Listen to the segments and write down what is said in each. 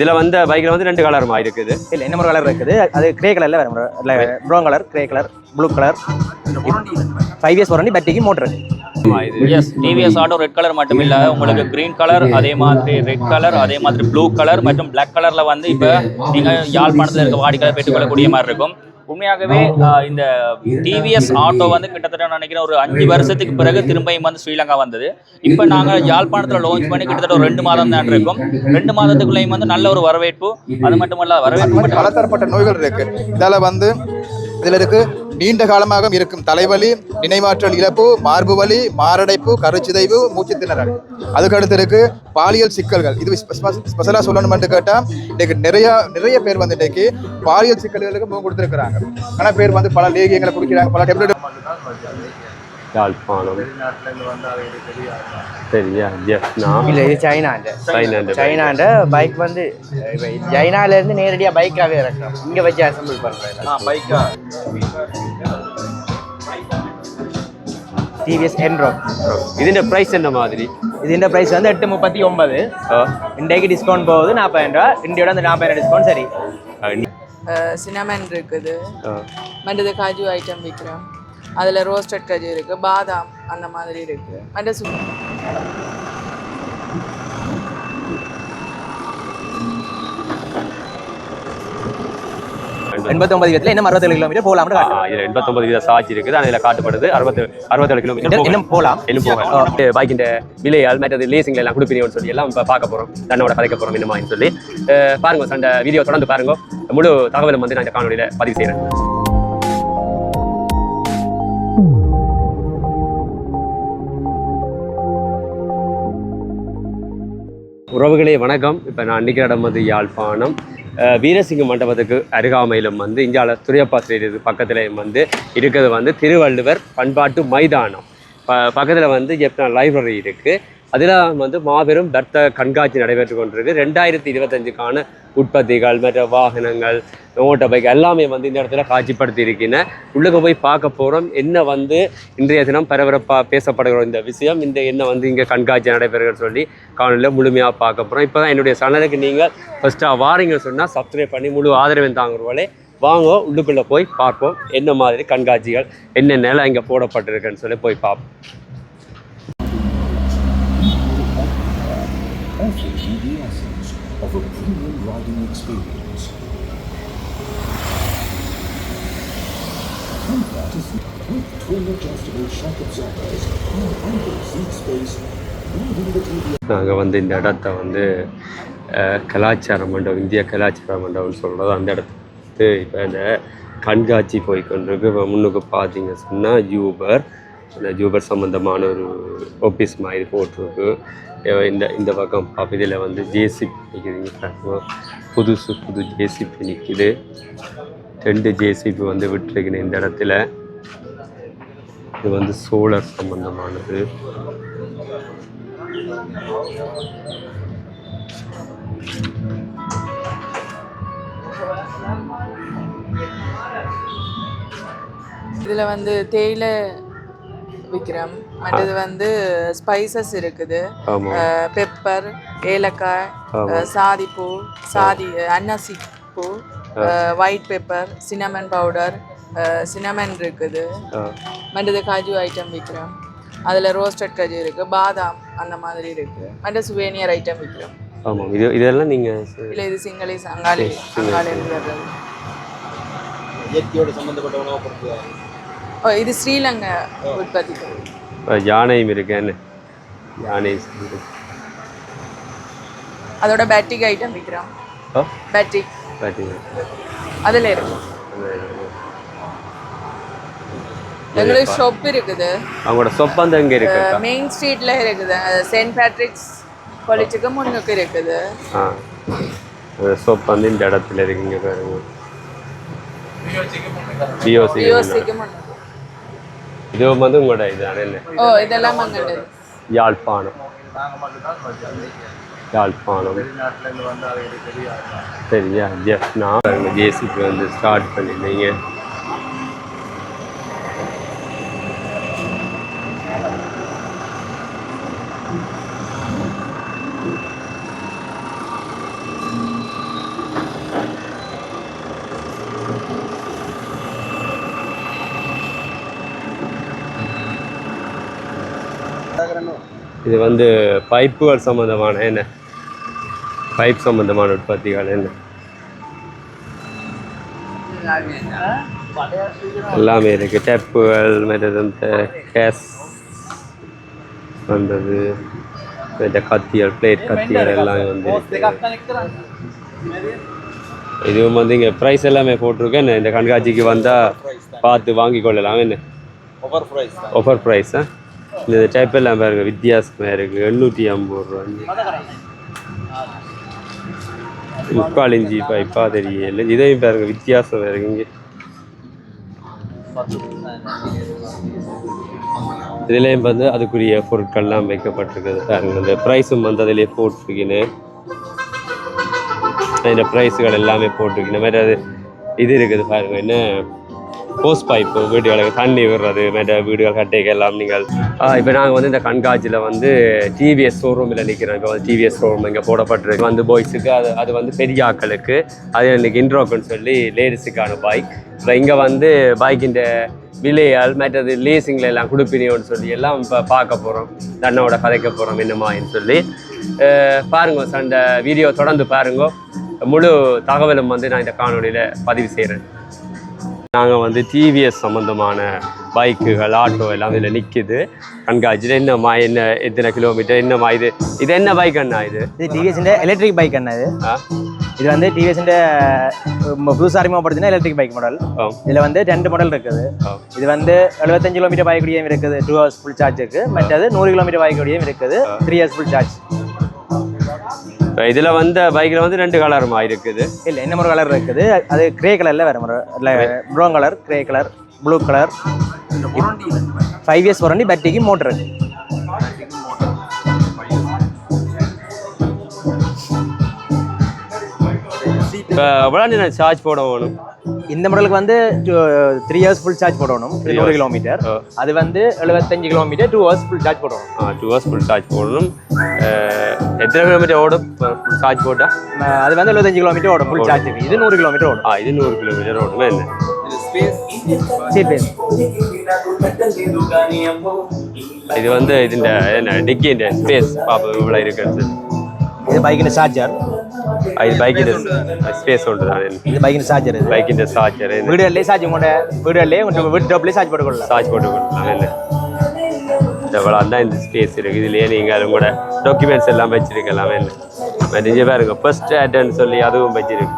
இதில் வந்து பைக்கில் வந்து 2 கலருமா இருக்குது? இல்லை, இன்னும் கலர் இருக்குது. அது கிரே கலரில் வரும். Brown colour, grey colour, blue colour. 5 years warranty, பேட்டரிக்கு motor. Yes, TVS auto red colour மட்டும் இல்லை, உங்களுக்கு கிரீன் கலர், அதே மாதிரி ரெட் கலர், அதே மாதிரி ப்ளூ கலர் மற்றும் பிளாக் கலரில் வந்து இப்போ நீங்கள் யாழ்ப்பாணத்தில் இருக்க வாடிக்கையாளர் பெற்றுக்கொள்ளக்கூடிய மாதிரி இருக்கும். உண்மையாகவே இந்த டிவிஎஸ் ஆட்டோ வந்து கிட்டத்தட்ட நினைக்கிறேன் ஒரு 5 வருஷத்துக்கு பிறகு திரும்பியும் வந்து ஸ்ரீலங்கா வந்தது. இப்போ நாங்கள் யாழ்ப்பாணத்தில் லான்ச் பண்ணி கிட்டத்தட்ட ஒரு 2 மாதம் தான் இருக்கும். 2 மாதத்துக்குள்ளேயும் வந்து நல்ல ஒரு வரவேற்பு. அது மட்டும் இல்ல, வரவேற்பு பலதரப்பட்ட நோய்கள் இருக்கு. இதால வந்து இதில் இருக்கு நீண்ட காலமாக இருக்கும் தலைவலி, நினைவாற்றல் இழப்பு, மார்பு வலி, மாரடைப்பு, கருச்சிதைவு, மூச்சு திணறல். அதுக்கடுத்து இருக்கு பாலியல் சிக்கல்கள். இது ஸ்பெஷலாக சொல்லணும்னு கேட்டால் இன்னைக்கு நிறைய பேர் வந்து இன்னைக்கு பாலியல் சிக்கல்களுக்கு முகம் கொடுத்துருக்குறாங்க. ஆனால் பேர் வந்து பல லேகியங்களை குடிக்கிறாங்க, பல டெப்லெட். யாழ்ப்பாணம் சரியா? இல்லை, இது சைனாண்ட பைக் வந்து சைனாலேருந்து நேரடியாக பைக்காகவே இறக்குறோம். இங்கே வச்சு அசம்பிள் பண்ணுறேன் பைக்கா. டிவிஎஸ் என்ரோக். ഇതിന്റെ പ്രൈസ് என்ன மாதிரி? ഇതിന്റെ പ്രൈസ് வந்து 839. இன்றைக்கு டிஸ்கவுண்ட் போகுது 40 ரூபா. இந்தியோட அந்த 40 டிஸ்கவுண்ட் சரி. சினமன் இருக்குது, மற்றது காஜு ஐட்டம் விற்கிறோம். அதில் ரோஸ்டட் கஜு இருக்குது, பாதாம் அந்த மாதிரி இருக்குது. மற்ற 89 வீதத்தில் இன்னும் 67 கிலோமீட்டர் போகலாம். இதில் 89 வீத சாட்சி இருக்குது. அதில் காட்டப்படுது 67 கிலோமீட்டர் இன்னும் போகலாம். பைக்கின் விலையால் மற்றது லேசிங்ல எல்லாம் கொடுப்பீங்கன்னு சொல்லி எல்லாம் இப்போ பார்க்க போகிறோம். தன்னோட கதைக்க போகிறோம் என்னமான்னு சொல்லி பாருங்க. அந்த வீடியோ தொடர்ந்து பாருங்க. முழு தகவலும் வந்து நான் இந்த காணொலியில் பதிவு செய்கிறேன். உறவுகளே வணக்கம். இப்போ நான் நிற்கிற இடம் வந்து யாழ்ப்பாணம் வீரசிங்க மண்டபத்துக்கு அருகாமையிலும் வந்து இந்தியாவில் துரியப்பாசிரியர் பக்கத்துலேயும் வந்து இருக்கிறது வந்து திருவள்ளுவர் பண்பாட்டு மைதானம். பக்கத்தில் வந்து லைப்ரரி இருக்குது. அதில் வந்து மாபெரும் வர்த்தக கண்காட்சி நடைபெற்று கொண்டிருக்கு. 2025க்கான உற்பத்திகள், மற்ற வாகனங்கள், மோட்டார் பைக் எல்லாமே வந்து இந்த இடத்துல காட்சிப்படுத்தி இருக்கின்றன. உள்ளுக்கு போய் பார்க்க போகிறோம். என்ன வந்து இன்றைய தினம் பரபரப்பாக பேசப்படுகிற இந்த விஷயம், இந்த என்ன வந்து இங்கே கண்காட்சி நடைபெறுகிறன்னு சொல்லி காணொலியில் முழுமையாக பார்க்க போகிறோம். இப்போ தான் என்னுடைய சேனலுக்கு நீங்கள் ஃபஸ்ட்டாக வாரீங்கன்னு சொன்னால் சப்ஸ்கிரைப் பண்ணி முழு ஆதரவை தாங்குறவங்களே வாங்க. உள்ளுக்குள்ளே போய் பார்ப்போம் என்ன மாதிரி கண்காட்சிகள் என்னென்ன இங்கே போடப்பட்டிருக்குன்னு சொல்லி போய் பார்ப்போம். The essence of a premium riding experience. Comfort is with twin adjustable shock absorbers and ample seat space. நாங்கள் வந்து இந்த இடத்த வந்து கலாச்சார மண்டபம், இந்திய கலாச்சார மண்டபம்னு சொல்கிறது. அந்த இடத்துக்கு இப்போ இந்த கண்காட்சி போய்கொண்டிருக்கு. இப்போ முன்னுக்கு பார்த்தீங்க சொன்னால் இந்த ஜூபர் சம்மந்தமான ஒரு ஆஃபீஸ் மாதிரி போட்டிருக்கு. இந்த பக்கம் இதில் வந்து ஜேசிபி நிற்குதுங்க. புது ஜேசிபி நிற்குது. 2 ஜேசிபி வந்து விட்டுருக்குன்னு இந்த இடத்துல. இது வந்து சோலார் சம்பந்தமானது. இதில் வந்து தேயிலை விற்கிறோம். மற்றது வந்து ஸ்பைசஸ் இருக்குது, பெப்பர், ஏலக்காய், சாதிப்பூ, அன்னாசி பூ, white pepper, cinnamon powder, cinnamon இருக்குது. மற்றது காஜு ஐட்டம் விற்கிறோம். அதில் ரோஸ்டட் கஜு இருக்குது, பாதாம் அந்த மாதிரி இருக்குது. மற்ற சுவேனியர் ஐட்டம் விற்கிறோம். ஆமாம், இதெல்லாம் நீங்கள் இல்லை, இது சிங்களீஸ் அங்காளி வர்றது. இயற்கையோடு சம்மந்தப்பட்ட உணவு பொருட்கள். இது ஸ்ரீலங்கா உற்பத்தி. யானையும் இருக்கேன்னு யானை அதோட பேட்டிக் ஐட்டம் விற்கிறோம். பேட்டிக் அதில் இருக்கு. எங்களுக்கு ஷாப் இருக்குது. அவங்களோட ஷாப் வந்து எங்கே இருக்கு? மெயின் ஸ்ட்ரீட்ல இருக்குது. செயின்ட் பேட்ரிக்ஸ் காலேஜுக்கு முன்னுக்கு இருக்குது. ஷாப் வந்து இந்த இடத்துல இருக்குங்க பாருங்க. பிஓசிக்கு முன்னுக்கு. இது வந்து உங்களோட இது என்ன? இதெல்லாம் மங்கது. யாழ்ப்பாணம் சரியா? நான் ஜேசிபி வந்து ஸ்டார்ட் பண்ணிருந்தீங்க. இது வந்து பைப்புகள் சம்மந்தமான என்ன பைப் சம்மந்தமான உற்பத்திகள் என்ன எல்லாமே இருக்குது. டேப்புகள் மற்றது இந்த கேஸ் வந்தது இந்த கத்திகள் பிளேட் கத்திகள் எல்லாமே வந்து இதுவும் வந்து இங்கே ப்ரைஸ் எல்லாமே போட்டிருக்கேன். என்ன இந்த கண்காட்சிக்கு வந்தால் பார்த்து வாங்கி கொள்ளலாம். என்ன ஆஃபர் ப்ரைஸ் இந்த டைப் எல்லாம் பாருங்க வித்தியாசமாக இருக்குது. 850 ரூபா முக்காலிஞ்சி பைப்பா தெரியல. இதையும் பாருங்க வித்தியாசம் இருக்கு. இங்கே இதுலேயும் வந்து அதுக்குரிய பொருட்கள்லாம் வைக்கப்பட்டிருக்குது பாருங்க. இந்த ப்ரைஸும் வந்து அதிலே போட்டிருக்கீங்க. இந்த ப்ரைஸுகள் எல்லாமே போட்டிருக்கீங்க. மாதிரி அது இது இருக்குது பாருங்க. என்ன போஸ்ட் பைப்பு வீடுகளுக்கு தண்ணி விடுறது மற்ற வீடுகள் கட்டைக்கு எல்லாம் நீங்கள் இப்போ நாங்கள் வந்து இந்த கண்காட்சியில் வந்து டிவிஎஸ் ஷோரூமில் நிற்கிறோம். இப்போ வந்து டிவிஎஸ் ஷோரூம் இங்கே போடப்பட்டிருக்கு. வந்து பாய்ஸுக்கு அது வந்து பெரிய ஆக்களுக்கு அது இன்றைக்கி இன்ட்ரோக்குன்னு சொல்லி லேடிஸுக்கான பைக். இப்போ இங்கே வந்து பைக்கின் விலையால் மற்றது லேசிங்கில் எல்லாம் கொடுப்பினியோன்னு சொல்லி எல்லாம் இப்போ பார்க்க போகிறோம். தன்னோட கதைக்க போகிறோம் என்னமான்னு சொல்லி பாருங்க. அந்த வீடியோ தொடர்ந்து பாருங்க. முழு தகவலும் வந்து நான் இந்த காணொலியில் பதிவு செய்கிறேன். நாங்கள் வந்து டிவிஎஸ் சம்மந்தமான பைக்குகள் ஆட்டோ எல்லாம் இதில் நிற்கிது கண்காட்சியில். என்னம்மா என்ன எத்தனை கிலோமீட்டர் என்னம்மா இது என்ன பைக் அண்ணா? இது டிவிஎஸ் எலக்ட்ரிக் பைக் அண்ணா. இது வந்து டிவிஎஸ் புதுசாக அறிமுகப்படுத்தினா எலக்ட்ரிக் பைக் மாடல். இதில் வந்து 2 மாடல் இருக்குது. இது வந்து 75 கிலோமீட்டர் பாய்க்கூடியும் இருக்குது 2 hours ஃபுல் சார்ஜுக்கு. மற்றது 100 கிலோமீட்டர் பாய்க்கூடியும் இருக்குது 3 hours ஃபுல் சார்ஜ். இதில் வந்து பைக்கில் வந்து 2 கலருமா இருக்குது? இல்லை, இன்னும் ஒரு கலர் இருக்குது. அது கிரே கலரில் வேறு இல்லை, brown colour, grey colour, blue colour. 5 years warranty. பேட்டரிக்கு மோட்டர் இருக்குது. இப்போ எவ்வளோ நேரம் சார்ஜ் போட வேணும்? இந்த மாடலுக்கு வந்து 3 hours ஃபுல் சார்ஜ் போடணும் 100 கிலோமீட்டர். அது வந்து 75 கிலோமீட்டர் 2 hours ஃபுல் சார்ஜ் போடணும். 2 hours ஃபுல் சார்ஜ் போடணும். எத்தனை கிலோமீட்டர் ஓடும் சார்ஜ் போட்டால்? அது வந்து 75 கிலோமீட்டர் ஓடும் ஃபுல் சார்ஜுக்கு. இது 100 கிலோமீட்டர் ஓடும். இது 100 கிலோமீட்டர் ஓடுமா? என்ன இது வந்து இதுண்ட என்ன டிக்கின்ற ஸ்பேஸ் பாப்பா இவ்வளோ இருக்கிறது. இது பைக்கின் சார்ஜர். இது பைக்கின் ஸ்பேஸ் ஒன்று தான். இது பைக்கின் சார்ஜர். இது பைக்கின் சார்ஜர். வீடுகளிலே சார்ஜ் உங்களோட வீடுகளிலே வீட்டு டாப்லேயே சார்ஜ் போட்டுக்கொள்ளலாம். சார்ஜ் போட்டுக்கொள்ளலாம். என்ன இவ்வளோ தான் இந்த ஸ்பேஸ் இருக்குது. இதுலேயே நீங்கள் உங்களோட டாக்குமெண்ட்ஸ் எல்லாம் வச்சுருக்கலாம். என்ன நிஜ பாருங்க ஃபர்ஸ்ட் ஆட்னு சொல்லி அதுவும் வச்சிருக்கு.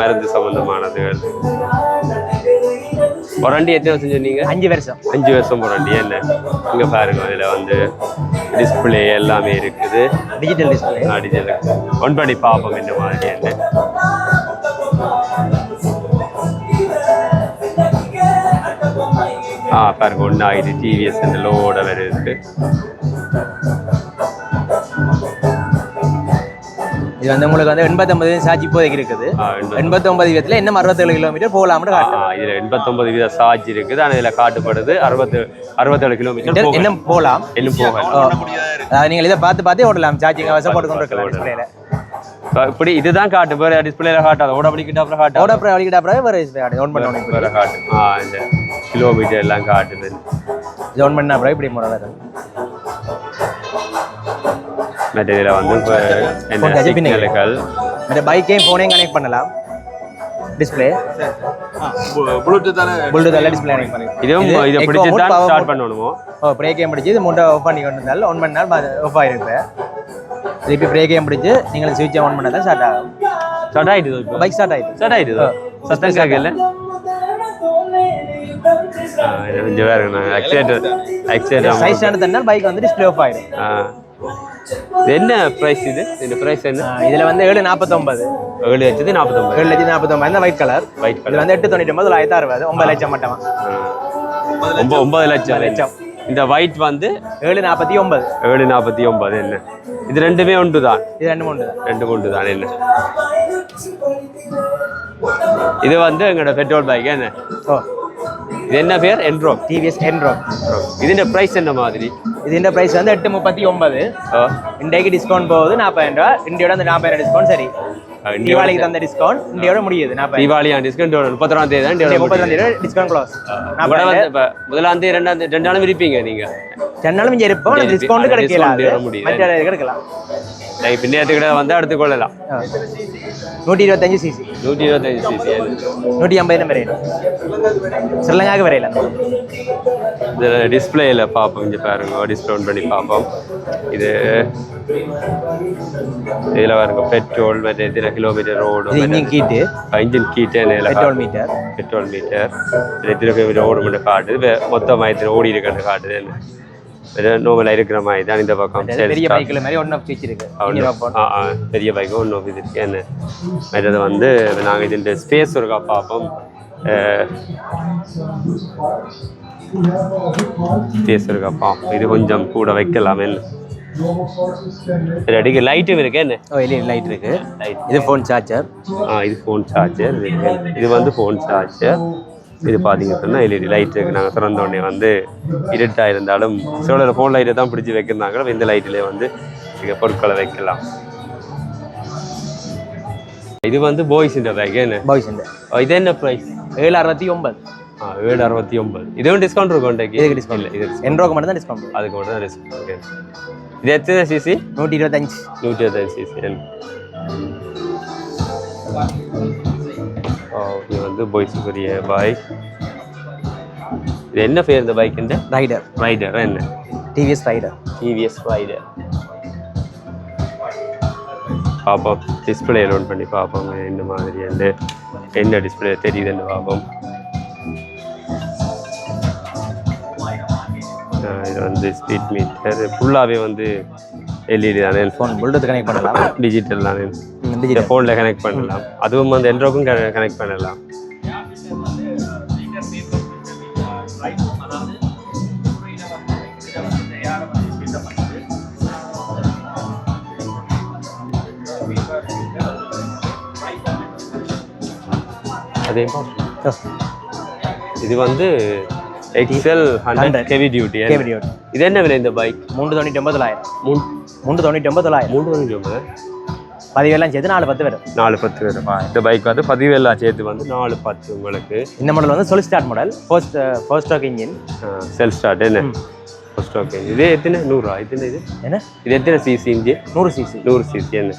மருந்து சம்மந்தமானதுகள். வாரண்டி எத்தனை வருஷம் சொன்னீங்க? 5 வருஷம். 5 வருஷம் வாரண்டி. என்ன இங்கே பாருங்க இதில் வந்து டிஸ்பிளே எல்லாமே இருக்குது. Digital display. டிஜிட்டல் ஒன் பண்ணி பார்ப்போம் என்ன மாதிரி. என்ன பாருங்க 1 ஆகிடுது. டிவிஎஸ் இந்த லோட வருது. இது வந்து உங்களுக்கு வந்து 89 சார்ஜ் இப்போதைக்கு இருக்குது. 89 வீதத்தில் இன்னும் 67 கிலோமீட்டர் போகலாம்னு காட்டும். இதில் 89 வீத சார்ஜ் இருக்குது. ஆனால் இதில் காட்டுப்படுது 67 கிலோமீட்டர் இன்னும் போகலாம். இன்னும் போகலாம். நீங்கள் இதை பார்த்து ஓடலாம். சார்ஜிங் அவசரம் போட்டுக்கொண்டு இருக்கலாம் டிஸ்பிளேல. இப்படி இதுதான் காட்டு வேறு டிஸ்பிளேல காட்டாது. ஓட படிக்கிட்ட அப்புறம் காட்டு. ஓட அப்புறம் வலிக்கிட்ட அப்புறம் வேறு ஒன் பண்ணணும். வேறு காட்டு. இந்த கிலோமீட்டர் எல்லாம் காட்டுது. இது ஒன் பண்ண அப்புறம் இப்படி முறை மெட்டீரியல் வந்து இப்போ சிக்னல்கள் இந்த பைக்கையும் ஃபோனையும் கனெக்ட் பண்ணலாம். டிஸ்பிளே ப்ளூடூத் எல்லாம் டிஸ்பிளே கனெக்ட் பண்ணி இதை பிடிச்சி தான் ஸ்டார்ட் பண்ணணுமோ? பிரேக்கையும் பிடிச்சி இது மூட்டை ஆஃப் பண்ணி கொண்டு இருந்தாலும் ஒன் பண்ணால் ஆஃப் ஆகிருக்கு. திருப்பி பிரேக்கையும் பிடிச்சி நீங்கள் ஸ்விட்சை ஆன் பண்ணால் தான் ஸ்டார்ட் ஆகும். ஸ்டார்ட் ஆகிடுது. பைக் ஸ்டார்ட் ஆகிடுது. சத்தம் கேட்கல. கொஞ்சம் வேறு ஆக்சிடென்ட் சைஸ் தந்தால் பைக் வந்து டிஸ்பிளே ஆஃப் ஆகிடும். என்ன ப்ரைஸ் இது? இந்த ப்ரைஸ் என்ன? இதில் வந்து 749. 7,49,000. 7,49,000 இந்த ஒயிட் கலர். இது வந்து 899 960 9 லட்சம் மட்டும். 9 லட்சம். இந்த ஒயிட் வந்து 749. 749. என்ன இது ரெண்டுமே ஒன்று தான்? இது ரெண்டு ஒன்று தான். என்ன இது வந்து எங்களோட பெட்ரோல் பைக். என்ன இது என்ன பேர்? என்ட்ரோக். டிவிஎஸ் என்ட்ரோக். இதுன்ற ப்ரைஸ் என்ன மாதிரி? இதுன்ற ப்ரைஸ் வந்து 839. இன்றைக்கு டிஸ்கவுண்ட் போகுது 40,000 ரூபா. இந்தியோட அந்த 40,000 டிஸ்கவுண்ட் சரி. தீபாவளிக்கு தந்த டிஸ்கவுண்ட் இந்தியோட முடியுது 40 தீபாவளி டிஸ்கவுண்ட் 31ஆம் தேதி தான் 31 தேதி டிஸ்கவுண்ட் க்ளோஸ் கூட வந்து இப்போ முதலாம் தேதி ரெண்டு நாளும் இருப்பீங்க நீங்க 2 நாளும் இங்கே இருப்போம் டிஸ்கவுண்ட் கிடைக்கல மற்ற கிடைக்கலாம் பின்னேற்றுக்கிட்ட வந்து எடுத்துக்கொள்ளலாம் 125 சிசி 125 சிசி 150 வரையில ஸ்ரீலங்காவுக்கு வரையில இதில் டிஸ்பிளேயில் பார்ப்போம் இங்கே பாருங்க டிஸ்பிளே ஆன் பண்ணி பார்ப்போம் இது இதில் பாருங்க பெட்ரோல் மற்ற எத்தனை கிலோமீட்டர் ரோடு இன்ஜின் கீட்டு பெட்ரோல் மீட்டர் எத்தனை கிலோமீட்டர் ஓடும் மட்டும் காட்டுது மொத்தமாக எத்தனை ஓடி இருக்குன்னு காட்டுது நோவலாக இருக்கிற மாதிரி தான் இந்த பக்கம் பெரிய பைக்கில் மாதிரி ஒன் ஆஃப் ஸ்விட்ச் இருக்கு பெரிய பைக்கு ஒன் ஆஃப் இது இருக்கு என்ன மற்றது வந்து நாங்கள் இது ஸ்பேஸ் இருக்கா பார்ப்போம் ஸ்பேஸ் இருக்கா பார்ப்போம் இது கொஞ்சம் கூட வைக்கலாம் என்ன அடிக்க லைட்டும் இருக்கு என்ன எல்இடி லைட் இருக்கு இது ஃபோன் சார்ஜர் இது ஃபோன் சார்ஜர் இது வந்து ஃபோன் சார்ஜர் இது பார்த்தீங்கன்னா எல்இடி லைட் இருக்குது நாங்கள் திறந்த உடனே வந்து இருட்டாக இருந்தாலும் சோழர் ஃபோன் லைட்டை தான் பிடிச்சி வைக்கிறாங்க இந்த லைட்டிலே வந்து பொருட்களை வைக்கலாம் இது வந்து பாய்ஸ் இந்த பேக் என்ன பாய்ஸ் இது என்ன ப்ரைஸ் 769 769 இதுவும் டிஸ்கவுண்ட் இருக்கும் இதுக்கு டிஸ்கவுண்ட் இல்லை இது என்ரோக்கு மட்டும் தான் டிஸ்கவுண்ட் அதுக்கு மட்டும் தான் டிஸ்கவுண்ட் இது எத்தனை சிசி 125 சிசி இது வந்து பாய்ஸுக்குரிய பைக் இது என்ன பேர் இந்த பைக் இந்த ரைடர் என்ன டிவிஎஸ் ரைடர் பார்ப்போம் டிஸ்பிளே லோன் பண்ணி பார்ப்போம் இந்த மாதிரி வந்து என்ன டிஸ்பிளே தெரியுதுன்னு பார்ப்போம் இது வந்து ஸ்பீட் மீட்டர் ஃபுல்லாகவே வந்து எல்இடி தானே ஃபோன் ப்ளூடூத் கனெக்ட் பண்ணலாம் டிஜிட்டல் தானே ஃபோனில் கனெக்ட் பண்ணலாம் அதுவும் வந்து என்ட்ரோக்கும் கனெக்ட் பண்ணலாம் அதே இது வந்து எக்ஸல் 100 ஹெவி டியூட்டி இது என்ன விலை இந்த பைக் 399 பதிவெல்லாம் சேர்த்து 410 வரும் 410 வருமா இந்த பைக் வந்து பதிவெல்லாம் சேர்த்து வந்து 410 உங்களுக்கு இந்த மாடல் வந்து self start model four stroke engine self start என்ன ஃபர்ஸ்ட் ஸ்டாக் இன்ஜின் இது எத்தனை 100 எத்தனை இது என்ன இது எத்தனை சிசி இன்ஜின் 100 சிசி என்ன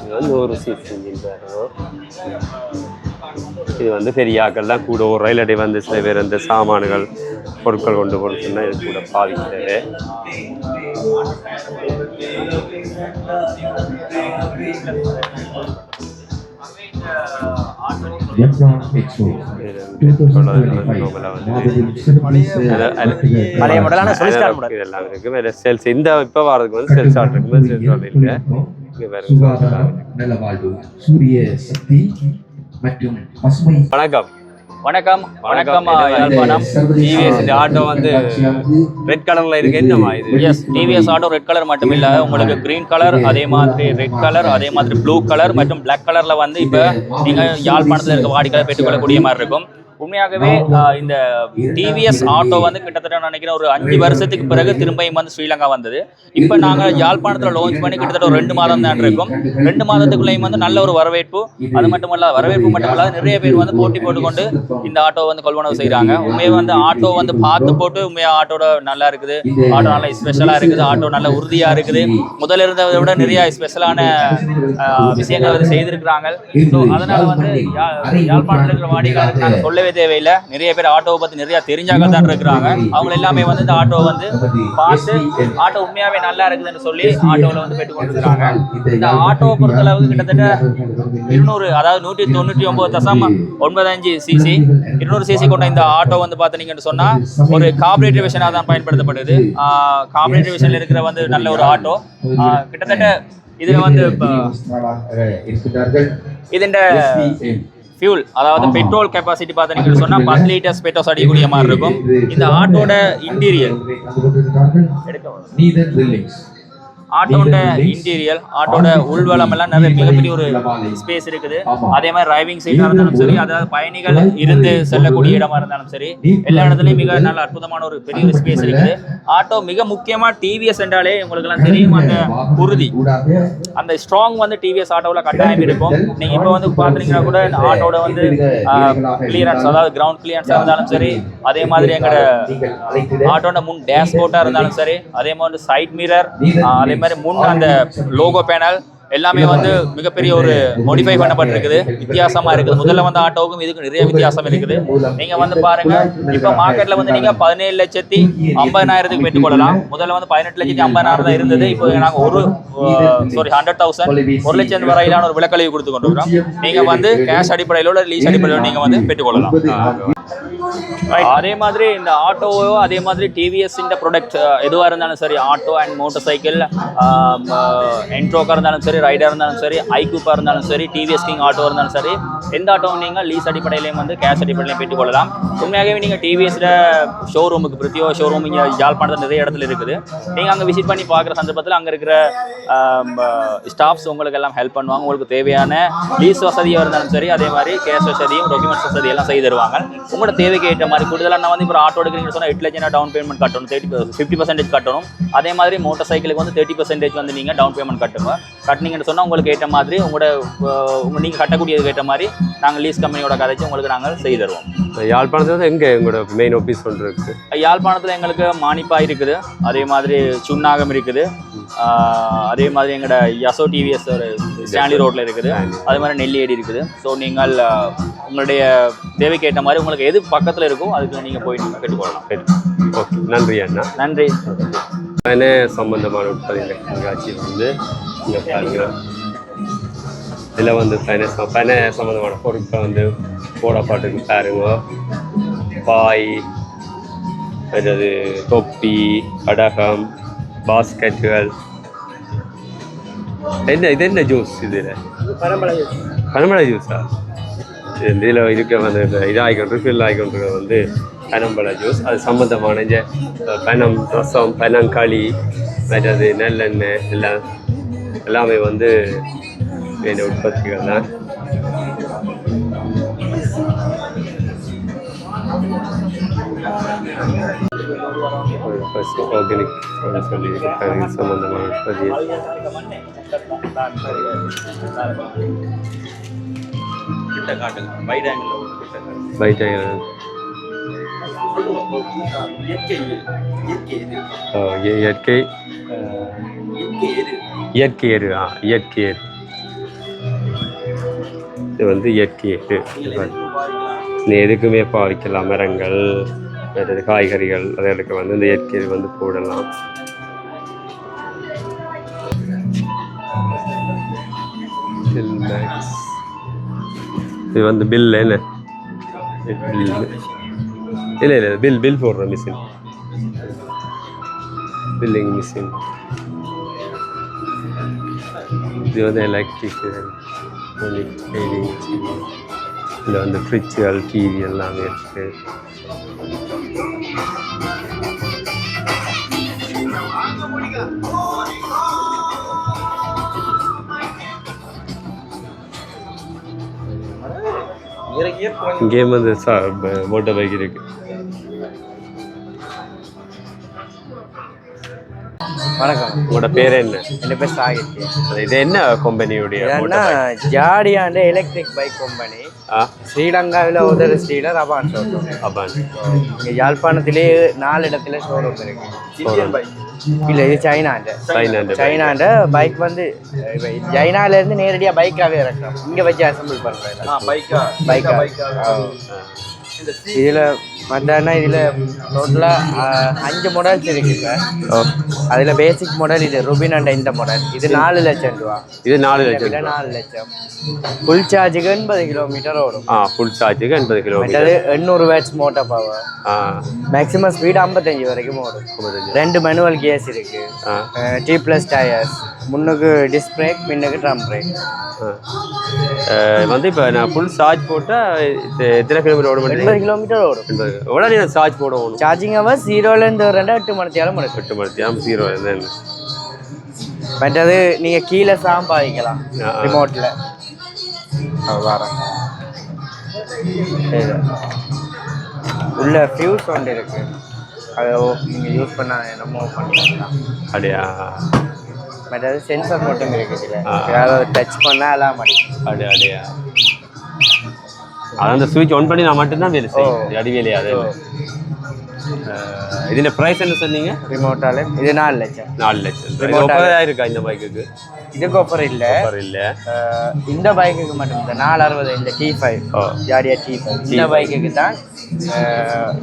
இது வந்து 100 சிசி இன்ஜின் பாருங்க இது வந்து பெரிய ஆக்கள்லாம் கூட ஒரு ரயில் அடி வந்து சில பேர் அந்த சாமான்கள் பொருட்கள் கொண்டு போகிறதுன்னா இது கூட பாதிக்கிறது பழைய மாடலான சொல் ஸ்டார்ட் மாடல் இதெல்லாம் இருக்கு வேற செல்ஸ் இந்த இப்போ வரதுக்கு வந்து செல் ஸ்டார்ட் இருக்கு செல் ஸ்டார்ட் இல்லை இங்கே வேற நல்ல வாழ்வு சூரிய சக்தி மற்றும் பசுமை வணக்கம் யாழ்ப்பாணம் டிவிஎஸ் இந்த ஆட்டோ வந்து ரெட் கலர்ல இருக்கு என்னமா இது yes TVS auto red colour மட்டும் இல்ல உங்களுக்கு கிரீன் கலர் அதே மாதிரி ரெட் கலர் அதே மாதிரி ப்ளூ கலர் மற்றும் பிளாக் கலர்ல வந்து இப்போ நீங்க யாழ்ப்பாணத்துல இருக்க வாடிக்கையாளர் பெற்றுக்கொள்ளக்கூடிய மாதிரி இருக்கும் உண்மையாகவே இந்த டிவிஎஸ் ஆட்டோ வந்து கிட்டத்தட்ட நினைக்கிறேன் ஒரு 5 வருஷத்துக்கு பிறகு திரும்பியும் வந்து ஸ்ரீலங்கா வந்தது இப்போ நாங்கள் யாழ்ப்பாணத்தில் லான்ச் பண்ணி கிட்டத்தட்ட ஒரு 2 மாதம் தான் இருக்கும் 2 மாதத்துக்குள்ளேயும் வந்து நல்ல ஒரு வரவேற்பு அது மட்டுமல்ல வரவேற்பு மட்டுமல்லாது நிறைய பேர் வந்து போட்டி போட்டுக்கொண்டு இந்த ஆட்டோ வந்து கொள்வனவு செய்கிறாங்க உண்மையாக வந்து ஆட்டோ வந்து பார்த்து போட்டு உண்மையாக ஆட்டோட நல்லா இருக்குது ஆட்டோ நல்லா ஸ்பெஷலாக இருக்குது ஆட்டோ நல்ல உறுதியாக இருக்குது முதல்ல இருந்ததை விட நிறைய ஸ்பெஷலான விஷயங்கள் வந்து செய்திருக்கிறாங்க ஸோ அதனால் வந்து யாழ்ப்பாணத்தில் இருக்கிற வாடிக்கையாளருக்கு நாங்கள் சொல்லவே தேவையில்லை நிறைய பேர் ஆட்டோவை பற்றி நிறைய தெரிஞ்சாங்க தான் இருக்கிறாங்க அவங்க எல்லாமே வந்து இந்த ஆட்டோ வந்து பார்த்து ஆட்டோ உண்மையாகவே நல்லா இருக்குதுன்னு சொல்லி ஆட்டோவில் வந்து பெற்றுக்கொண்டிருக்கிறாங்க இந்த ஆட்டோவை பொறுத்தளவுக்கு கிட்டத்தட்ட 200 அதாவது 199.95 சிசி 200 சிசி கொண்ட இந்த ஆட்டோ வந்து பார்த்தீங்கன்னு சொன்னால் ஒரு கார்பரேட்டர் விஷனாக தான் பயன்படுத்தப்படுது கார்பரேட்டர் விஷனில் இருக்கிற வந்து நல்ல ஒரு ஆட்டோ கிட்டத்தட்ட இதில் வந்து இதோட ஃபியூல் அதாவது பெட்ரோல் கெப்பாசிட்டி பார்த்தீங்கன்னு சொன்னால் 10 லிட்டர்ஸ் பெட்ரோல் அடிக்கக்கூடிய மாதிரி இருக்கும் இந்த ஆட்டோட இன்டீரியர் ஆட்டோட இன்டீரியர் ஆட்டோட உள்வளம் எல்லாம் நிறைய மிகப்பெரிய ஒரு ஸ்பேஸ் இருக்குது. அதே மாதிரி டிரைவிங் சீட்டாக இருந்தாலும் சரி, அதாவது பயணிகள் இருந்து செல்லக்கூடிய இடமா இருந்தாலும் சரி, எல்லா இடத்துலையும் மிக நல்ல அற்புதமான ஒரு பெரிய ஒரு ஸ்பேஸ் இருக்குது. ஆட்டோ மிக முக்கியமா டிவிஎஸ் என்றாலே உங்களுக்கு எல்லாம் தெரியும், அந்த உறுதி, அந்த ஸ்ட்ராங் வந்து டிவிஎஸ் ஆட்டோவில் கட்டாயம் இருக்கும். நீங்க இப்போ வந்து பாத்தீங்கன்னா கூட ஆட்டோட வந்து கிளியரன்ஸ், அதாவது கிரவுண்ட் கிளியரன்ஸாக இருந்தாலும் சரி, அதே மாதிரி எங்களோட ஆட்டோட முன் டேஷ்போர்ட்டாக இருந்தாலும் சரி, அதே மாதிரி சைட் மிரர், அதே மாதிரி முன் அந்த லோகோ பேனல் எல்லாமே வந்து மிகப்பெரிய ஒரு மோடிஃபை பண்ணப்பட்டிருக்குது. வித்தியாசமா இருக்குது. முதல்ல வந்து ஆட்டோவுக்கும் இதுக்கு நிறைய வித்தியாசம் இருக்குது. நீங்க வந்து பாருங்க, இப்ப மார்க்கெட்ல வந்து நீங்க 17,50,000 பெற்றுக்கொள்ளலாம். முதல்ல வந்து 18,50,000 தான் இருந்தது. இப்போ நாங்க 100,000 1 லட்சம் வரையிலான ஒரு விலக்கழிவு கொடுத்து கொண்டிருக்கிறோம். நீங்க வந்து கேஷ் அடிப்படையிலோ லீஸ் அடிப்படையிலோ நீங்க வந்து பெற்றுக்கொள்ளலாம். அதே மாதிரி இந்த ஆட்டோவோ, அதே மாதிரி டிவிஎஸ் இந்த ப்ராடக்ட் எதுவாக இருந்தாலும் சரி, ஆட்டோ அண்ட் மோட்டார் சைக்கிள், என்ட்ரோக்காக இருந்தாலும் சரி, ரைடாக இருந்தாலும் சரி, ஐக்யூப்பாக இருந்தாலும் சரி, டிவிஎஸ் கிங் ஆட்டோ இருந்தாலும் சரி, எந்த ஆட்டோவும் நீங்கள் லீஸ் அடிப்படையிலையும் வந்து கேஷ் அடிப்படையிலையும் பெற்றுக்கொள்ளலாம். உண்மையாகவே நீங்கள் டிவிஎஸில் ஷோரூமுக்கு பிரித்தியோ ஷோரூம் இங்கே யாழ்ப்பாணத்தில் நிறைய இடத்துல இருக்குது. நீங்கள் அங்கே விசிட் பண்ணி பார்க்குற சந்தர்ப்பத்தில் அங்கே இருக்கிற ஸ்டாஃப்ஸ் உங்களுக்கு எல்லாம் ஹெல்ப் பண்ணுவாங்க. உங்களுக்கு தேவையான லீஸ் வசதியாக இருந்தாலும் சரி, அதே மாதிரி கேஷ் வசதியும் டாக்குமெண்ட்ஸ் வசதியெல்லாம் செய்து தருவாங்க. உங்களோட தேவைக்கு ஏற்ற மாதிரி கூடுதலாக நான் வந்து இப்போ ஆட்டோ எடுக்கிறீங்கன்னு சொன்னால் 8 லட்சம் டவுன் பேமெண்ட் கட்டணும், 50% கட்டணும். அதே மாதிரி மோட்டார் சைக்கிளுக்கு வந்து 30% வந்து நீங்கள் டவுன் பேமெண்ட் கட்டினீங்கன்னு சொன்னால் உங்களுக்கு ஏற்ற மாதிரி நீங்கள் கட்டக்கூடியதுக்கு ஏற்ற மாதிரி நாங்கள் லீஸ் கம்பெனியோட கதைச்சு உங்களுக்கு நாங்கள் செய்து தருவோம். யாழ்ப்பாணத்தில் எங்கே எங்களோட மெயின் ஆஃபீஸ் ஒன்று இருக்குது? யாழ்ப்பாணத்தில் எங்களுக்கு மானிப்பாய் இருக்குது, அதே மாதிரி சுன்னாகம் இருக்குது, அதே மாதிரி எங்களோட யசோ டிவிஎஸ் ஸ்டான்லி ரோட்டில் இருக்குது, அதே மாதிரி நெல்லியடி இருக்குது. ஸோ நீங்கள் உங்களுடைய தேவைக்கு ஏற்ற மாதிரி உங்களுக்கு எது பக்கத்தில் இருக்கோ அதுக்கு நீங்கள் போய் நீங்கள் பெற்றுக்கொள்ளலாம். ஓகே, நன்றி அண்ணா. நன்றி. பயண சம்பந்தமான உற்பத்திகள் கண்காட்சி வந்து இங்கே பாருங்க. இதில் வந்து பயண சம்பந்தமான பொருட்களை வந்து போடப்பாட்டுக்கு பாருங்க. பாய், அதாவது தொப்பி, கடகம், பாஸ்கெட்டுகள். இது என்ன ஜூஸ்? இதில் பனம்பழ ஜூஸா? இதில் இருக்க வந்து ரிஃபில் ஆகிக்கொண்டிருக்க வந்து பனம்பழ ஜூஸ். அது சம்மந்தமான பனம் ரசம், பனங்களி, மற்றது நல்லெண்ணெய் எல்லாமே வந்து வேண்டிய உற்பத்திகள் தான். ஆர்கானிக் சொல்லி சம்பந்தமான உற்பத்தி. இயற்கை எரு. இயற்கை எரு இது வந்து இயற்கை எரு. நீ எதுக்குமே பாவிக்கலாம். மரங்கள், மற்றது காய்கறிகள் அதற்கு வந்து இந்த இயற்கை எரு வந்து போடலாம். இது வந்து பில் என்ன? இல்லை பில் போடுற மிஷின், பில்லிங் மிஷின். இது வந்து எலக்ட்ரிக். இதில் வந்து ஃப்ரிட்ஜுகள், டிவி எல்லாமே இருக்குது. இங்கே வந்து மோட்டார் பைக் இருக்கு. வணக்கம், உங்களோட பேர் என்ன? என் பேர் சாகித்ய. இது என்ன கம்பெனியுடைய? ஜாடியாண்ட எலக்ட்ரிக் பைக் கம்பெனி. ஸ்ரீலங்காவில் ஒரு ஸ்ரீலர் அபான் ஷோரூம். இங்கே யாழ்ப்பாணத்திலே 4 இடத்துல ஷோரூம் இருக்கு. இல்லை, இது சைனாண்ட பைக் வந்து சைனாலேருந்து நேரடியாக பைக்காகவே இறக்குறோம். இங்கே வச்சு அசம்பிள் பண்ணுறேன் பைக்கா. இதில் பார்த்தோன்னா இதில் டோட்டலாக 5 மாடல்ஸ் இருக்குது சார். அதில் பேசிக் மாடல் இது ருபின் அண்ட் இந்த மாடல். இது 4 லட்சம் ரூபா. இது 4 லட்சம். 4 லட்சம். ஃபுல் சார்ஜுக்கு 80 கிலோமீட்டர் ஓடும். ஃபுல் சார்ஜுக்கு 80 kilometre. 800 watts motor power. Maximum speed 55 வரைக்கும் ஓடும். 2 மேனுவல் கியர்ஸ் இருக்கு. T+ tyres. முன்னுக்கு டிஸ்க் பிரேக், பின்னுக்கு ட்ரம் பிரேக். வந்து இப்போ நான் ஃபுல் சார்ஜ் போட்டால் எத்தனை கிலோமீட்டர் ஓடும்? 80 கிலோமீட்டர் ஓடும். எவ்வளோ நேரம் சார்ஜ் போடணும்? சார்ஜிங் ஹவர்ஸ் 0லேருந்து 8 மணி நேரம். 8 மணி நேரம் 0. மற்றது நீங்கள் கீழே சாம்பாதிக்கலாம் ரிமோட்டில் வரேன். உள்ள ஃபியூஸ் ஒன்று இருக்கு, அதை நீங்கள் யூஸ் பண்ண என்னமோ பண்ணிக்கலாம். அப்படியா? மற்றது சென்சார் மட்டும் இருக்குது, ஏதாவது டச் பண்ணால் எல்லாம் மாட்டேங்குது. அப்படியா? அது அந்த ஸ்விட்ச் ஆன் பண்ணி நான் மட்டும்தான் வேலை செய்யும் அடிவேலையா? அது இதில் ப்ரைஸ் என்ன சொன்னீங்க? ரிமோட்டால் இது 4 லட்சம். 4 லட்சம் ஆஃபர் இருக்கா இந்த பைக்குக்கு? இதுக்கு ஆஃபர் இல்லை. இந்த பைக்குக்கு மட்டும் இந்த 460 இந்த T5 ஜாடியா T5 இந்த பைக்குக்கு தான்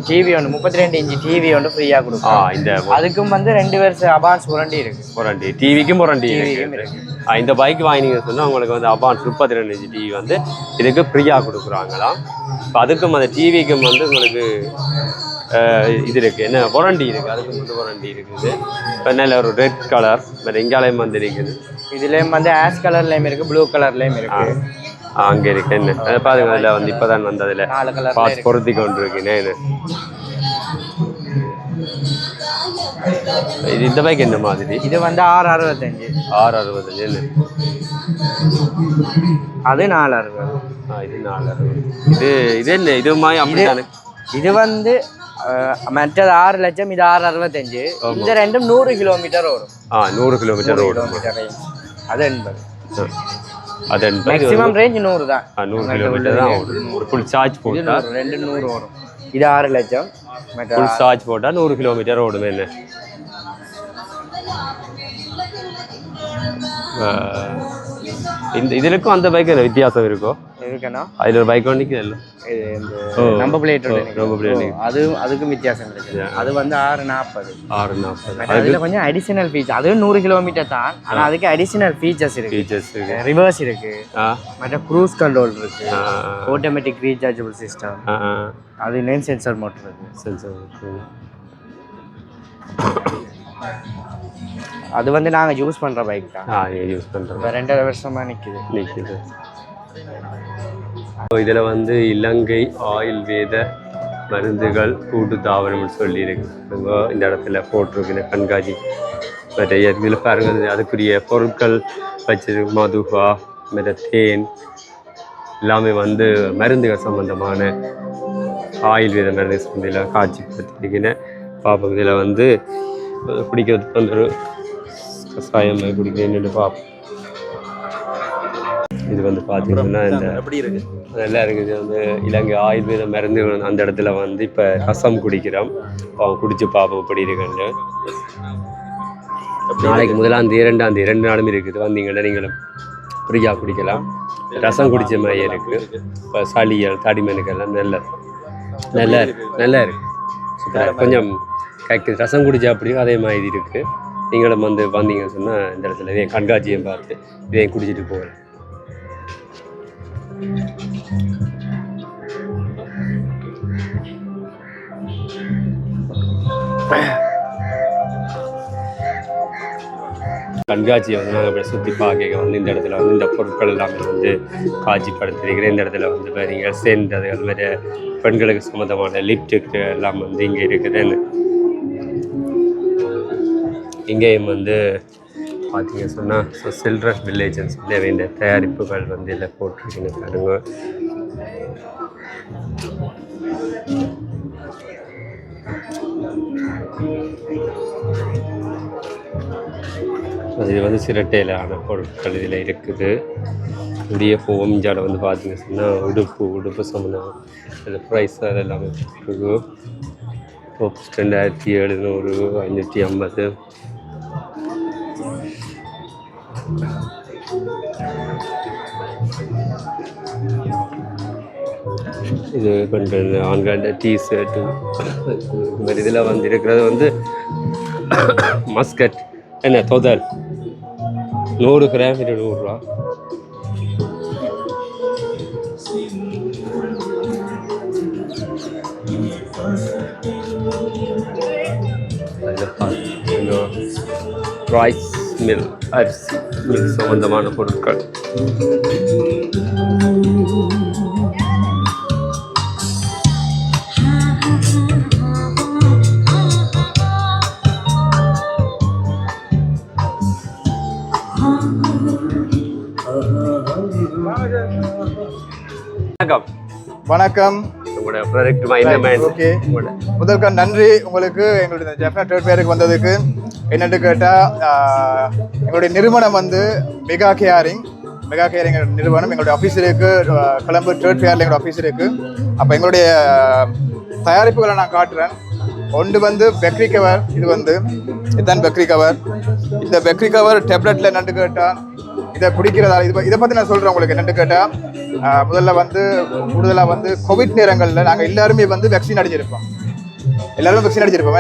டிவி ஒன்று 32 இன்ச்சு டிவி ஒன்று ஃப்ரீயாக கொடுக்கும். இந்த அதுக்கும் வந்து 2 வருஷம் அபான்ஸ் வாரண்டி இருக்கு. வாரண்டி டிவிக்கும் வாரண்டி இருக்கு. இந்த பைக் வாங்கினீங்க சொன்னால் உங்களுக்கு வந்து அபான்ஸ் 32 இன்ச்சு டிவி வந்து இதுக்கு ஃப்ரீயாக கொடுக்குறாங்களாம். இப்போ அதுக்கும் அந்த டிவிக்கும் வந்து உங்களுக்கு இது இருக்குது, என்ன வாரண்டி இருக்குது, அதுக்கு மட்டும் வாரண்டி இருக்குது. இப்போ நல்ல ஒரு ரெட் கலர் வேறு எங்காலையும் வந்து இருக்குது. இதுலேயும் வந்து ஆஷ் கலர்லேயும் இருக்குது, ப்ளூ கலர்லேயும் இருக்குது. அங்கே இருக்கு என்ன பாருங்க, அதில் வந்து இப்போ தான் வந்து அதில் 4 கலர் பார்த்து பொருத்தி கொண்டு இருக்குன்னு. இது இந்த பைக் என்ன மாதிரி? இது வந்து 665. 665 என்ன? அது 460. இது 460. இது என்ன இது மாதிரி அப்படி தானே? இது வந்து மற்றது 6 லட்சம், இது 665. இந்த ரெண்டும் 100 கிலோமீட்டர் வரும். 100 கிலோமீட்டர் ஓடும். அது 80. அது மேக்ஸிமம் ரேஞ்ச் 100 தான். 100 கிலோமீட்டர் தான் ஓடும். ஃபுல் சார்ஜ் போட்டா 200 வரும். இது 6 லட்சம், ஃபுல் சார்ஜ் போட்டால் 100 கிலோமீட்டர் ஓடும். என்ன இந்த இதுக்கும் அந்த பைக்கு என்ன வித்தியாசம் இருக்கோ? இருக்குன்னா அதில் ஒரு பைக் ஒன்றைக்கு இல்லை, நம்ப பிளேட் அதுக்கும் வித்தியாசம் இருக்குது. அது வந்து 640. அதில் கொஞ்சம் அடிஷனல் ஃபீச்சர், அதுவும் 100 கிலோமீட்டர் தான், ஆனால் அதுக்கு அடிஷனல் ஃபீச்சர்ஸ் இருக்கு. ரிவர்ஸ் இருக்கு, மற்ற க்ரூஸ் கண்ட்ரோல் இருக்கு, ஆட்டோமேட்டிக் ரீசார்ஜபிள் சிஸ்டம், அது நேம் சென்சார் மோட்டர் இருக்கு. சென்சார் அது வந்து நாங்கள் யூஸ் பண்ணுற பைக் தான். யூஸ் பண்ணுறோம். 2.5 வருஷமாக நிற்குது. இதில் வந்து இலங்கை ஆயுர்வேத மருந்துகள் கூட்டு தாவரம்னு சொல்லியிருக்கு. இந்த இடத்துல போட்டிருக்கு கண்காட்சி. மற்ற இதில் பாருங்க, அதுக்குரிய பொருட்கள் வச்சிருக்கு. மதுவா, மற்ற தேன் எல்லாமே வந்து மருந்துகள் சம்பந்தமான ஆயுர்வேத மருந்து சம்பந்தம் காட்சிப்படுத்திருக்கேன். பார்ப்போம். இதில் வந்து குடிக்கிறதுக்கு வந்து ஒரு கஷாயம் குடிக்கிறேன்னு பார்ப்போம். இது வந்து பார்த்தீங்கன்னா இந்த எப்படி இருக்குது, நல்லா இருக்குது. வந்து இலங்கை ஆயுர்வேத மருந்து அந்த இடத்துல வந்து இப்போ ரசம் குடிக்கிறோம். குடிச்சு பார்ப்போம் எப்படி இருக்குன்னு. நாளைக்கு 1ஆம் தேதி 2ஆம் தேதி 2 நாளும் இருக்குது. வந்தீங்கன்னா நீங்களும் ஃப்ரீயாக குடிக்கலாம். ரசம் குடித்த மாதிரியே இருக்குது. இப்போ சளியல் தடிமனுக்கெல்லாம் நல்லா இருக்கு. சூப்பராக கொஞ்சம் கரெக்டு. ரசம் குடிச்சா அப்படியும் அதே மாதிரி இருக்குது. நீங்களும் வந்து வந்தீங்கன்னு சொன்னால் இந்த இடத்துல இதே கண்காட்சியை பார்த்து இதையும் குடிச்சிட்டு போகலாம். கண்காட்சியை வந்து நாங்கள் இப்படி சுற்றி பார்க்க வந்து இந்த இடத்துல வந்து இந்த பொருட்கள் எல்லாமே வந்து காட்சிப்படுத்திருக்கிறேன். இந்த இடத்துல வந்து நீங்கள் சேர்ந்தது அது மாதிரி பெண்களுக்கு சம்மந்தமான லிப்டிக் எல்லாம் வந்து இங்கே இருக்குதுன்னு. இங்கேயும் வந்து பார்த்தீங்க சொன்னால் சில்ட்ரன் வில்லேஜ்னு சொல்லி வேண்டிய தயாரிப்புகள் வந்து இதில் போட்டிருக்கீங்க பாருங்க. இது வந்து சிரட்டையிலான பொருட்கள் இதில் இருக்குது. இப்படியே போவோம். இஞ்சால வந்து பார்த்தீங்க சொன்னால் உடுப்பு சம்பந்தம் அதில் ப்ரைஸ் அது எல்லாமே இருக்குது. 2700, 550. இது கொஞ்சம் ஆண்கள் டிஷர்ட்டு இந்த மாதிரி இதில் வந்து இருக்கிறது வந்து மஸ்கட் என்ன தொதல் 100 கிராம் 200 ரூபா. ரைஸ் மில், அரிசி மில் சம்பந்தமான பொருட்கள். வணக்கம். வணக்கம். உங்களோட ப்ராடக்ட் மைண்ட். ஓகே, முதல்க நன்றி உங்களுக்கு எங்களுடைய ஜெஃப்னா ட்ரேட் ஃபேருக்கு வந்ததுக்கு. என்னென்னு கேட்டால் எங்களுடைய நிறுவனம் வந்து மெகா கேரிங் நிறுவனம் எங்களுடைய ஆஃபீஸ் இருக்குது. கொலம்பு ட்ரேட் ஃபேரில் எங்களோட ஆஃபீஸ் இருக்குது. அப்போ எங்களுடைய தயாரிப்புகளை நான் காட்டுறேன். ஒன்று வந்து பெக்ரி கவர். இதுதான் பெக்ரி கவர். இந்த பெக்ரி கவர் டேப்லெட்டில் என்னென்னு கேட்டால் இதை குடிக்கிறதால இதை பற்றி நான் சொல்கிறேன் உங்களுக்கு. என்னென்னு கேட்டால் முதல்ல வந்து கூடுதலாக வந்து கோவிட் நேரங்களில் நாங்கள் எல்லாருமே வந்து வேக்சின் அடிச்சிருப்போம். ஏன்னா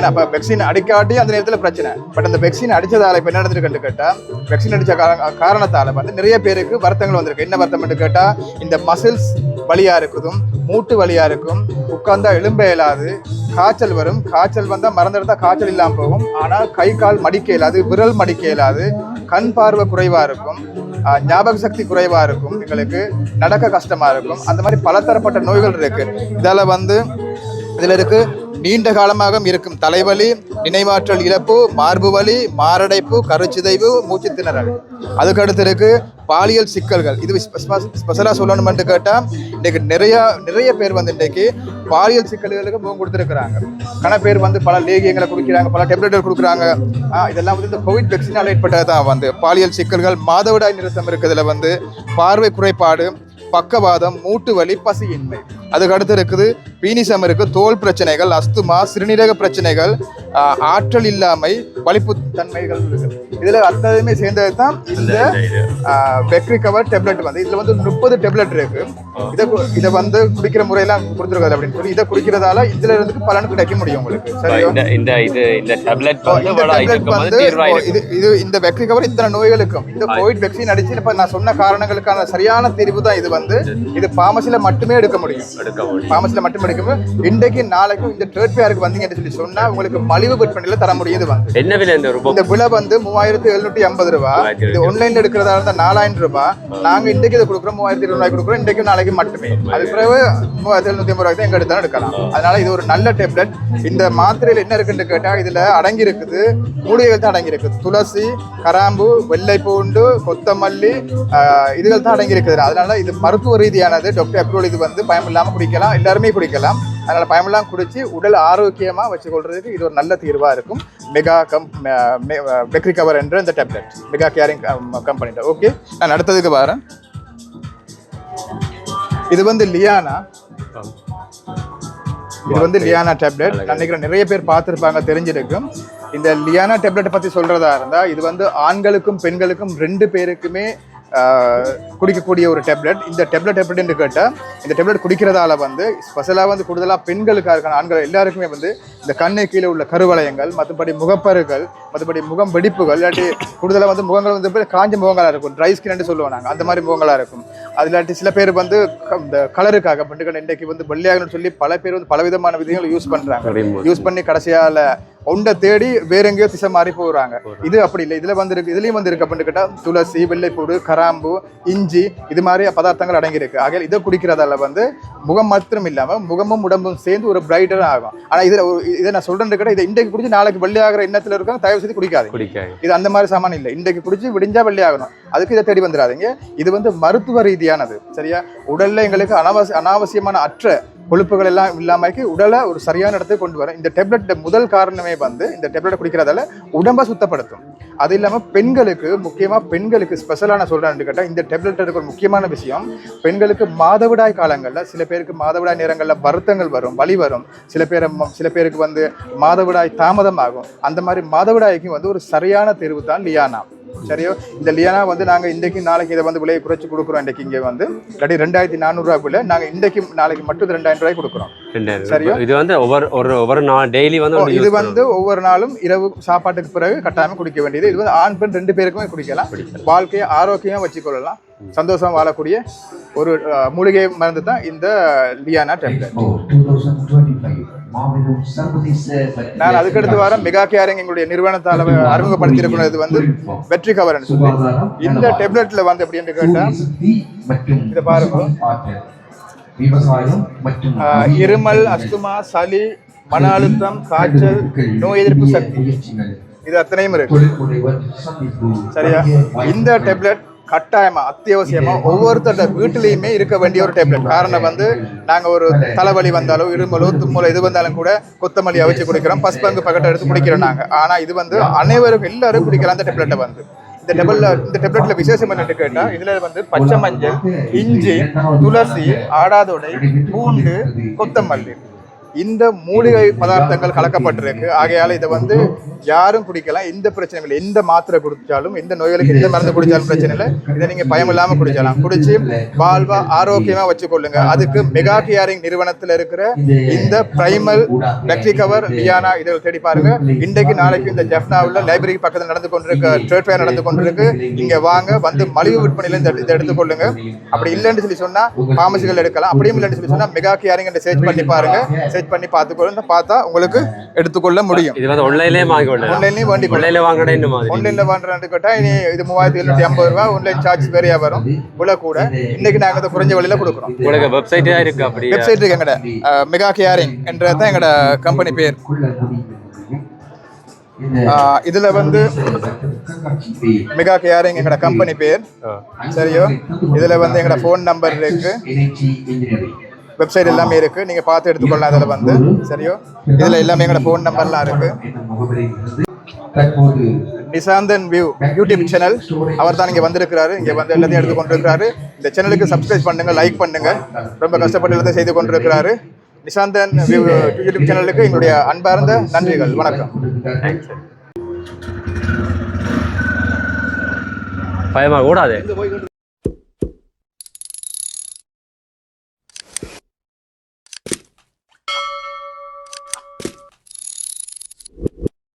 அப்போ வேக்சின் அடிக்காட்டி அந்த நேரத்தில் பிரச்சனை. பட் அந்த வேக்சின் அடித்ததால் இப்போ என்ன நடந்திருக்குன்னு கேட்டால் வேக்சின் அடித்த காரணத்தால் வந்து நிறைய பேருக்கு வருத்தங்கள் வந்திருக்கு. என்ன வருத்தம்னு கேட்டால் இந்த மசில்ஸ் வலியாக இருக்குதும், மூட்டு வலியாக இருக்கும், உட்கார்ந்தா எலும்ப இயலாது, காய்ச்சல் வரும். காய்ச்சல் வந்தால் மறந்துடுத்தா காய்ச்சல் இல்லாமல் போகும். ஆனால் கை கால் மடிக்க இயலாது, விரல் மடிக்க இயலாது, கண் பார்வை குறைவாக இருக்கும், ஞாபக சக்தி குறைவாக இருக்கும், எங்களுக்கு நடக்க கஷ்டமாக இருக்கும். அந்த மாதிரி பலதரப்பட்ட நோய்கள் இருக்குது. இதில் இருக்குது நீண்ட காலமாக இருக்கும் தலைவலி, நினைவாற்றல் இழப்பு, மார்பு வலி, மாரடைப்பு, கருச்சிதைவு, மூச்சு திணறல். அதுக்கடுத்து இருக்கு பாலியல் சிக்கல்கள். இது ஸ்பெஷலாக சொல்லணும்னு கேட்டால் இன்றைக்கு நிறைய பேர் வந்து இன்றைக்கு பாலியல் சிக்கல்களுக்கு முகம் கொடுத்துருக்குறாங்க. பேர் வந்து பல லேகியங்களை கொடுக்குறாங்க, பல டேப்லெட்டுகள் கொடுக்குறாங்க. இதெல்லாம் வந்து இந்த கோவிட் வேக்சினால் ஏற்பட்டது தான் வந்து பாலியல் சிக்கல்கள். மாதவிடாய் நிறுத்தம் இருக்குதுல வந்து பார்வை குறைபாடு, பக்கவாதம், மூட்டு வலி, பசியின்மை. அதுக்கு அடுத்து இருக்குது பீனிசம் இருக்குது, தோல் பிரச்சனைகள், அஸ்துமா, சிறுநீரக பிரச்சனைகள், ஆற்றல் இல்லாமை, வலிப்பு தன்மைகள் இருக்குது. இதில் அத்தனையுமே சேர்ந்தது தான் இந்த பெக்ரி கவர் டேப்லெட். வந்து இதில் வந்து 30 டேப்லெட் இருக்கு. இதை வந்து குடிக்கிற முறையெல்லாம் கொடுத்துருக்காது அப்படின்னு சொல்லி இதை குடிக்கிறதால இதுல இருந்து பலன் கிடைக்க முடியும் உங்களுக்கு. இந்த பெக்ரி கவர் இத்தனை நோய்களுக்கும் இந்த கோவிட் வேக்சின் அடிச்சு இப்ப நான் சொன்ன காரணங்களுக்கான சரியான தீர்வு தான் இது. வந்து இது பார்மசில மட்டுமே எடுக்க முடியும். பார்மசில மட்டுமே எடுக்கும். இன்றைக்கு நாளைக்கும் இந்த ட்ரேட் ஃபேருக்கு வந்தீங்கன்னு சொல்லி சொன்னா உங்களுக்கு மலிவு விற்பனையில தர முடியுது. வந்து என்ன விலை? இந்த விலை வந்து 3750 ரூபாய். இது ஆன்லைன்ல எடுக்கிறதா இருந்தா 4000 ரூபாய். நாங்க இன்றைக்கு இதை கொடுக்குறோம் 3200 ரூபாய் கொடுக்குறோம். இன்றைக்கு நாளைக்கு மட்டுமே. அது பிறகு 3750 ரூபாய்க்கு எங்க எடுத்தாலும் எடுக்கலாம். அதனால இது ஒரு நல்ல டேப்லெட். இந்த மாத்திரையில என்ன இருக்குன்னு கேட்டா இதுல அடங்கி இருக்குது மூலிகைகள் தான் அடங்கி இருக்குது. துளசி, கராம்பு, வெள்ளை பூண்டு, கொத்தமல்லி, இதுகள் தான் அடங்கி இருக்குது. அதனால இது மருத்துவ ரீதியானது. Doctor approval. இது வந்து பயம் இல்லாம குடிக்கலாம், எல்லாருமே குடிக்கலாம். அதனால பயமெல்லாம் குடிச்சு உடல் ஆரோக்கியமா வச்சுக்கொள்றதுக்கு இது ஒரு நல்ல தீர்வா இருக்கும். பெக்ரி கவர் என்ற இந்த tablet mega caring company. Okay, நான் அடுத்ததுக்கு வரேன். இது வந்து லியானா. இது வந்து லியானா டேப்லெட். நினைக்கிறேன் நிறைய பேர் பார்த்துருப்பாங்க, தெரிஞ்சிருக்கும். இந்த லியானா டேப்லெட்டை பற்றி சொல்றதா இருந்தா இது வந்து ஆண்களுக்கும் பெண்களுக்கும் 2 பேருக்குமே குடிக்கக்கூடிய ஒரு டேப்லெட். இந்த டேப்லெட் எப்படின்னு கேட்டால் இந்த டேப்லெட் குடிக்கிறதால வந்து ஸ்பெஷலாக வந்து கூடுதலாக பெண்களுக்காக இருக்கான ஆண்கள் எல்லாருக்குமே வந்து இந்த கண்ணு கீழே உள்ள கருவளையங்கள், மற்றபடி முகப்பருகள், மற்றபடி முகம் வெடிப்புகள், இல்லாட்டி கூடுதலாக வந்து முகங்கள் வந்து காஞ்ச முகங்களாக இருக்கும், ட்ரை ஸ்கின்னு சொல்லுவோம் நாங்கள். அந்த மாதிரி முகங்களாக இருக்கும். அது இல்லாட்டி சில பேர் வந்து இந்த கலருக்காக பெண்கள் இன்றைக்கு வந்து வெள்ளையாகணும்னு சொல்லி பல பேர் வந்து பலவிதமான விதங்கள் யூஸ் பண்ணுறாங்க. யூஸ் பண்ணி கடைசியால் ஒன்றை தேடி வேற எங்கேயோ திசை மாறி போகிறாங்க. இது அப்படி இல்லை. இதுல வந்து இருக்கு, இதுலயும் வந்து இருக்கு அப்படின்னு கேட்டா துளசி, வெள்ளைப்பூடு, கராம்பு, இஞ்சி, இது மாதிரி பதார்த்தங்கள் அடங்கியிருக்கு. ஆகையால் இதை குடிக்கிறதால வந்து முகம் மாத்திரம் இல்லாம முகமும் உடம்பும் சேர்ந்து ஒரு பிரைட்டரா ஆகும். ஆனா இதை நான் சொல்றேன் கேட்டா இதை இன்றைக்கு குடிச்சு நாளைக்கு வெள்ளையாகிற எண்ணத்துல இருக்காங்க, தயவு செய்து குடிக்காது. இது அந்த மாதிரி சாமான் இல்லை. இன்றைக்கு குடிச்சு விடிஞ்சா வெள்ளையாகணும், அதுக்கு இதை தேடி வந்துடாதீங்க. இது வந்து மருத்துவ ரீதியானது. சரியா? உடல்ல எங்களுக்கு அனாவசியமான அற்ற கொழுப்புகள் எல்லாம் இல்லாமக்கு உடலை ஒரு சரியான இடத்துக்கு கொண்டு வரும். இந்த டேப்லெட் முதல் காரணமே வந்து இந்த டேப்லெட்டை குடிக்கிறதால உடம்பை சுத்தப்படுத்தும். அது இல்லாமல் பெண்களுக்கு, முக்கியமாக பெண்களுக்கு ஸ்பெஷலான சொல்கிறேன்னு கேட்டால் இந்த டேப்லெட் இருக்க ஒரு முக்கியமான விஷயம், பெண்களுக்கு மாதவிடாய் காலங்களில் சில பேருக்கு மாதவிடாய் நேரங்களில் வருத்தங்கள் வரும், வலி வரும். சில பேருக்கு வந்து மாதவிடாய் தாமதம் ஆகும். அந்த மாதிரி மாதவிடாய்க்கு வந்து ஒரு சரியான தேர்வு தான் லியானா. சரியோ? இந்த லியானா வந்து நாங்கள் இன்றைக்கு நாளைக்கு இதை வந்து விலையை குறைச்சி கொடுக்குறோம். இன்றைக்கு இங்கே வந்து 2400 ரூபாய்க்குள்ள நாங்கள் இன்றைக்கு நாளைக்கு மட்டும் 2000 ரூபாய் கொடுக்குறோம். சரியோ? இது வந்து ஒவ்வொரு நாள் டெய்லி வந்து இது வந்து ஒவ்வொரு நாளும் இரவு சாப்பாட்டுக்கு பிறகு கட்டாயமா குடிக்க வேண்டியது. இது வந்து ஆண் பெண் 2 பேருக்குமே குடிக்கலாம். வாழ்க்கையை ஆரோக்கியமா வச்சுக்கொள்ளலாம், சந்தோஷமா வாழக்கூடிய ஒரு மூலிகை மருந்து தான் இந்த லியானா டேப்லெட். நான் அதுக்கடுத்து வாரம் மெகா கேரிங் எங்களுடைய நிறுவனத்தால் அறிமுகப்படுத்தியிருக்கிறது வந்து பெக்ரி கவர் சொல்லி. இந்த டேப்லெட்ல வந்து எப்படின்னு கேட்டா இதை பாருங்க, இருமல், அஸ்துமா, சளி, மன அழுத்தம், காய்ச்சல், நோய் எதிர்ப்பு சக்தி, இது அத்தனையும் இருக்கு. சரியா? இந்த டேப்லெட் கட்டாயமா அத்தியாவசியமா ஒவ்வொருத்தரோட வீட்டிலையுமே இருக்க வேண்டிய ஒரு டேப்லெட். காரணம் வந்து நாங்க ஒரு தலைவலி வந்தாலும் இருமலோ தும்மலோ எது வந்தாலும் கூட கொத்தமல்லி அவிச்சு குடிக்கிறோம், பஸ்பங்கு பக்கெட் எடுத்து குடிக்கிறோம் நாங்க. ஆனா இது வந்து அனைவருக்கும் எல்லாரும் குடிக்கலாம் அந்த டேப்லெட்டை வந்து. இந்த டேப்லெட்ல விசேஷம் என்னன்னு கேட்டா இதுல வந்து பச்சை மஞ்சள், இஞ்சி, துளசி, ஆடாதொடை, பூண்டு, கொத்தமல்லி இந்த மூலிகை பதார்த்தங்கள் கலக்கப்பட்டிருக்கு. ஆகையால இதை வந்து யாரும் குடிக்கலாம், எந்த பிரச்சனையும் இல்லை. எந்த மாத்திரை குடிச்சாலும் எந்த நோய்களுக்கு எந்த மருந்து குடிச்சாலும் பிரச்சனை இல்லை. இதை நீங்க பயம் இல்லாம குடிச்சலாம். குடிச்சு வாழ்வா ஆரோக்கியமா வச்சுக்கொள்ளுங்க. அதுக்கு மெகா கியாரிங் நிறுவனத்துல இருக்கிற இந்த பிரைமல் பேக்டரி கவர் லியானா இதை தேடி பாருங்க. இன்றைக்கு நாளைக்கு இந்த ஜெஃப்னாவில் லைப்ரரி பக்கத்தில் நடந்து கொண்டிருக்க ட்ரேட் ஃபேர் நடந்து கொண்டிருக்கு. இங்க வாங்க, வந்து மலிவு விற்பனையில இதை எடுத்துக்கொள்ளுங்க. அப்படி இல்லைன்னு சொல்லி சொன்னா பார்மசிகள் எடுக்கலாம். அப்படியும் இல்லைன்னு சொல்லி சொன்னா மெகா கியாரிங் சர்ச் பண்ணி பாருங்க. பண்ணி பார்த்துக்கொள்ள பார்த்தா உங்களுக்கு எடுத்துக்கொள்ள முடியும். இது வந்து ஆன்லைன்லயே வாங்கிக்கொள்ளலாம். ஆன்லைன்லயே வாங்கி ஆன்லைன்ல வாங்குறதே இந்த மாதிரி. ஆன்லைன்ல வாங்குறேன்னு கேட்டா இனி இது 3750 ரூபாய் ஆன்லைன் சார்ஜ் வேறையா வரும். உள்ள கூட இன்னைக்கு நாங்க அதை குறைஞ்ச விலையில கொடுக்குறோம். உங்களுக்கு வெப்சைட்டா இருக்கு? அப்படி வெப்சைட் இருக்கு எங்கட மெகா கேரிங் என்றதான் எங்கட கம்பெனி பேர். இதுல வந்து மெகா கேரிங் எங்கட கம்பெனி பேர். சரியோ, இதுல வந்து எங்கட போன் நம்பர் இருக்கு, வெப்சைட் எல்லாமே இருக்கு, நீங்க பார்த்து எடுத்துக்கொள்ளலாம். இதுல வந்து சரியோ, இதுல எல்லாமே எங்களோட போன் நம்பர்லாம் இருக்கு. நிசாந்தன் வியூ யூடியூப் சேனல் அவர் தான் இங்க வந்திருக்கிறாரு. இங்க வந்து எல்லாத்தையும் எடுத்து கொண்டிருக்கிறாரு. இந்த சேனலுக்கு சப்ஸ்கிரைப் பண்ணுங்க, லைக் பண்ணுங்க. ரொம்ப கஷ்டப்பட்டு எல்லாத்தையும் செய்து கொண்டிருக்கிறாரு. நிசாந்தன் வியூ யூடியூப் சேனலுக்கு எங்களுடைய அன்பார்ந்த நன்றிகள். வணக்கம். பயமா கூடாது.